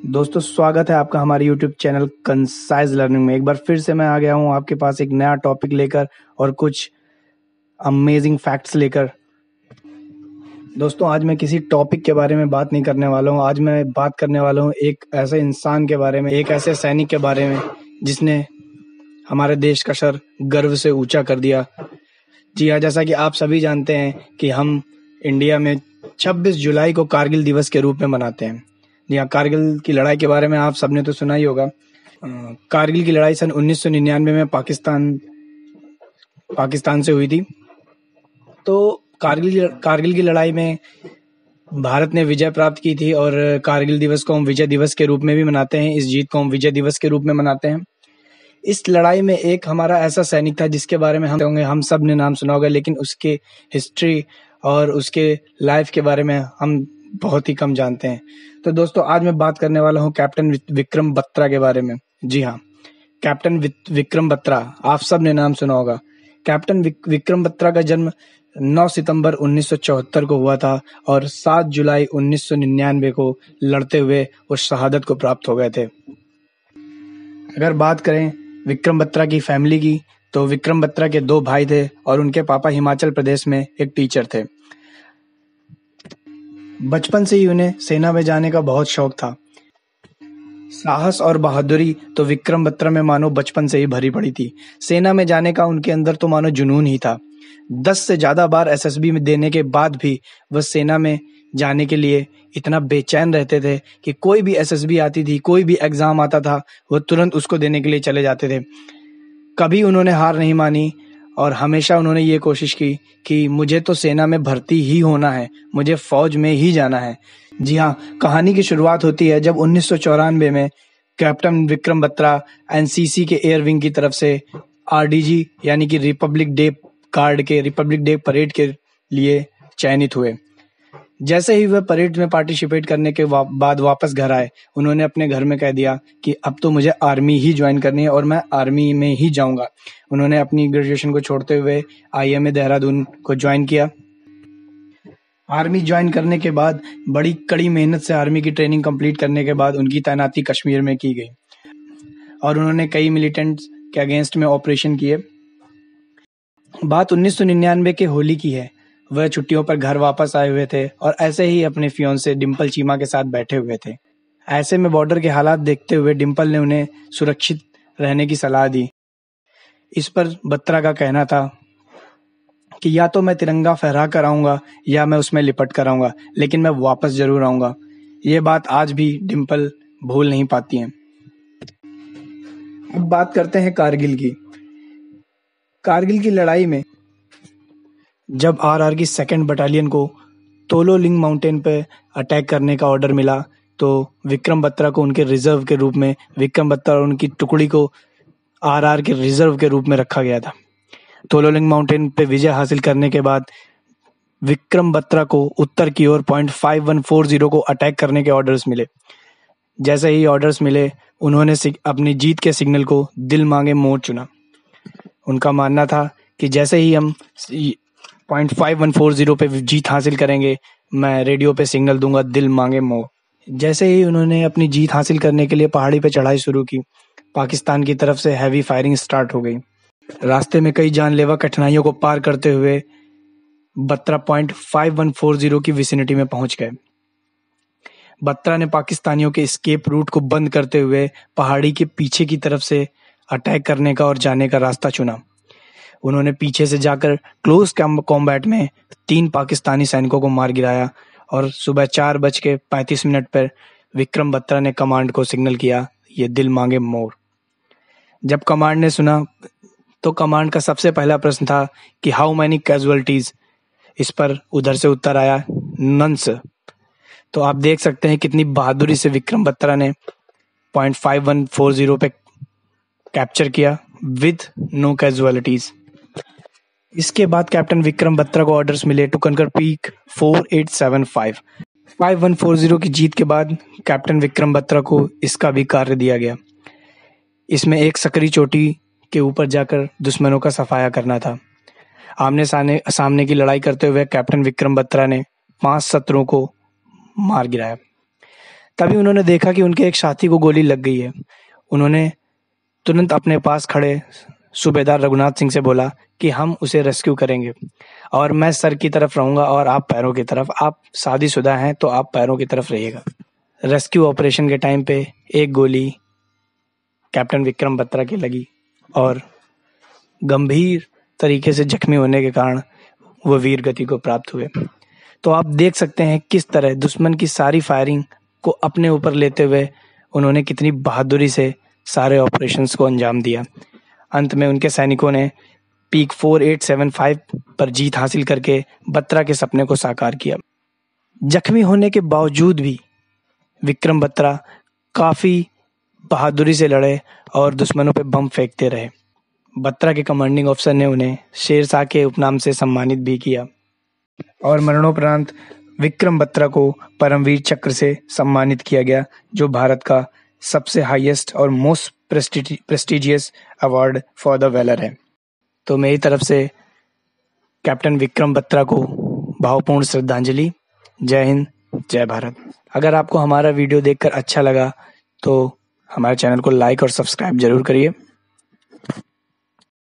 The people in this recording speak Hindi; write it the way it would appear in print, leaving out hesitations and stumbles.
दोस्तों स्वागत है आपका हमारे YouTube चैनल कंसाइज लर्निंग में। एक बार फिर से मैं आ गया हूँ आपके पास एक नया टॉपिक लेकर और कुछ अमेजिंग फैक्ट्स लेकर। दोस्तों आज मैं किसी टॉपिक के बारे में बात नहीं करने वाला हूँ। आज मैं बात करने वाला हूँ एक ऐसे इंसान के बारे में, एक ऐसे सैनिक के बारे में जिसने हमारे देश का सर गर्व से ऊंचा कर दिया। जी हाँ, जैसा कि आप सभी जानते हैं कि हम इंडिया में 26 जुलाई को कारगिल दिवस के रूप में मनाते हैं। जी हाँ, कारगिल की लड़ाई के बारे में आप सबने तो सुना ही होगा। कारगिल की लड़ाई सन 1999 में पाकिस्तान से हुई थी। तो कारगिल की लड़ाई में भारत ने विजय प्राप्त की थी और कारगिल दिवस को हम विजय दिवस के रूप में भी मनाते हैं। इस जीत को हम विजय दिवस के रूप में मनाते हैं। इस लड़ाई में एक हमारा ऐसा सैनिक था जिसके बारे में हम सब ने नाम सुना होगा, लेकिन उसके हिस्ट्री और उसके लाइफ के बारे में हम बहुत ही कम जानते हैं। तो दोस्तों आज मैं बात करने वाला हूँ कैप्टन विक्रम बत्रा के बारे में। जी हाँ, कैप्टन विक्रम बत्रा, आप सब ने नाम सुना होगा। कैप्टन विक्रम बत्रा का जन्म 9 सितंबर 1974 को हुआ था और 7 जुलाई 1999 को लड़ते हुए वो शहादत को प्राप्त हो गए थे। अगर बात करें विक्रम बत्रा की फैमिली की, तो विक्रम बत्रा के 2 भाई थे और उनके पापा हिमाचल प्रदेश में एक टीचर थे। बचपन से ही उन्हें सेना में जाने का बहुत शौक था। साहस और बहादुरी तो विक्रम बत्रा में मानो बचपन से ही भरी पड़ी थी। सेना में जाने का उनके अंदर तो मानो जुनून ही था। 10 से ज्यादा बार एसएसबी में देने के बाद भी वह सेना में जाने के लिए इतना बेचैन रहते थे कि कोई भी एसएसबी आती थी, कोई भी एग्जाम आता था, वो तुरंत उसको देने के लिए चले जाते थे। कभी उन्होंने हार नहीं मानी और हमेशा उन्होंने ये कोशिश की कि मुझे तो सेना में भर्ती ही होना है, मुझे फौज में ही जाना है। जी हाँ, कहानी की शुरुआत होती है जब 1994 में कैप्टन विक्रम बत्रा एनसीसी के एयर विंग की तरफ से आरडीजी यानी कि रिपब्लिक डे परेड के लिए चयनित हुए। जैसे ही वह परेड में पार्टिसिपेट करने के बाद वापस घर आए, उन्होंने अपने घर में कह दिया कि अब तो मुझे आर्मी ही ज्वाइन करनी है और मैं आर्मी में ही जाऊंगा। उन्होंने अपनी ग्रेजुएशन को छोड़ते हुए आईएमए देहरादून को ज्वाइन किया। आर्मी ज्वाइन करने के बाद बड़ी कड़ी मेहनत से आर्मी की ट्रेनिंग कंप्लीट करने के बाद उनकी तैनाती कश्मीर में की गई और उन्होंने कई मिलिटेंट्स के अगेंस्ट में ऑपरेशन किए। बात 1999 के होली की है। वह छुट्टियों पर घर वापस आए हुए थे और ऐसे ही अपने फियोंसे डिंपल चीमा के साथ बैठे हुए थे। ऐसे में बॉर्डर के हालात देखते हुए डिंपल ने उन्हें सुरक्षित रहने की सलाह दी। इस पर बत्रा का कहना था कि या तो मैं तिरंगा फहरा कर आऊंगा या मैं उसमें लिपट कर आऊंगा, लेकिन मैं वापस जरूर आऊंगा। ये बात आज भी डिंपल भूल नहीं पाती हैं। अब बात करते हैं कारगिल की। कारगिल की लड़ाई में जब आरआर की 2nd बटालियन को तोलोलिंग माउंटेन पे अटैक करने का ऑर्डर मिला, तो विक्रम बत्रा को उनके रिजर्व के रूप में, विक्रम बत्रा और उनकी टुकड़ी को आरआर के रिजर्व के रूप में रखा गया था। तोलोलिंग माउंटेन पे विजय हासिल करने के बाद विक्रम बत्रा को उत्तर की ओर .5140 को अटैक करने के ऑर्डर्स मिले। जैसे ही ऑर्डर्स मिले, उन्होंने अपनी जीत के सिग्नल को दिल मांगे मोर चुना। उनका मानना था कि जैसे ही हम .5140 पे जीत हासिल करेंगे, मैं रेडियो पे सिग्नल दूंगा दिल मांगे मोर। जैसे ही उन्होंने अपनी जीत हासिल करने के लिए पहाड़ी पे चढ़ाई शुरू की, पाकिस्तान की तरफ से हैवी फायरिंग स्टार्ट हो गई। रास्ते में कई जानलेवा कठिनाइयों को पार करते हुए बत्रा .5140 की विसिनिटी में पहुंच गए। बत्रा ने पाकिस्तानियों के एस्केप रूट को बंद करते हुए पहाड़ी के पीछे की तरफ से अटैक करने का और जाने का रास्ता चुना। उन्होंने पीछे से जाकर क्लोज कॉम्बैट में 3 पाकिस्तानी सैनिकों को मार गिराया और सुबह 4:35 पर विक्रम बत्रा ने कमांड को सिग्नल किया, ये दिल मांगे मोर। जब कमांड ने सुना तो कमांड का सबसे पहला प्रश्न था कि हाउ मैनी कैजुअलिटीज। इस पर उधर से उत्तर आया नन सर। तो आप देख सकते हैं कितनी बहादुरी से विक्रम बत्रा ने .5140 पे कैप्चर किया विद नो कैजुअलिटीज। इसके बाद कैप्टन विक्रम बत्रा को ऑर्डर्स मिले टू कंकर पीक 4875। 5140 की जीत के बाद कैप्टन विक्रम बत्रा को इसका भी कार्य दिया गया। इसमें एक सकरी चोटी के ऊपर जाकर दुश्मनों का सफाया करना था। आमने सामने की लड़ाई करते हुए कैप्टन विक्रम बत्रा ने 5 शत्रुओं को मार गिराया। तभी उन्होंने देखा कि उनके एक साथी को गोली लग गई है। उन्होंने तुरंत अपने पास खड़े सूबेदार रघुनाथ सिंह से बोला कि हम उसे रेस्क्यू करेंगे और मैं सर की तरफ रहूंगा और आप पैरों की तरफ। आप शादीशुदा हैं तो आप पैरों की तरफ रहिएगा। रेस्क्यू ऑपरेशन के टाइम पे एक गोली कैप्टन विक्रम बत्रा की लगी और गंभीर तरीके से जख्मी होने के कारण वो वीर गति को प्राप्त हुए। तो आप देख सकते हैं किस तरह दुश्मन की सारी फायरिंग को अपने ऊपर लेते हुए उन्होंने कितनी बहादुरी से सारे ऑपरेशंस को अंजाम दिया। अंत में उनके सैनिकों ने पीक 4875 पर जीत हासिल करके बत्रा के सपने को साकार किया। जख्मी होने के बावजूद भी विक्रम बत्रा काफी बहादुरी से लड़े और दुश्मनों पे बम फेंकते रहे। बत्रा के कमांडिंग ऑफिसर ने उन्हें शेरशाह के उपनाम से सम्मानित भी किया और मरणोपरांत विक्रम बत्रा को परमवीर चक्र से सम्मानित किया गया, जो भारत का सबसे हाईएस्ट और most prestigious award for the valour है। तो मेरी तरफ से कैप्टन विक्रम बत्रा को भावपूर्ण श्रद्धांजलि। जय हिंद, जय भारत। अगर आपको हमारा वीडियो देखकर अच्छा लगा तो हमारे चैनल को लाइक और सब्सक्राइब जरूर करिए।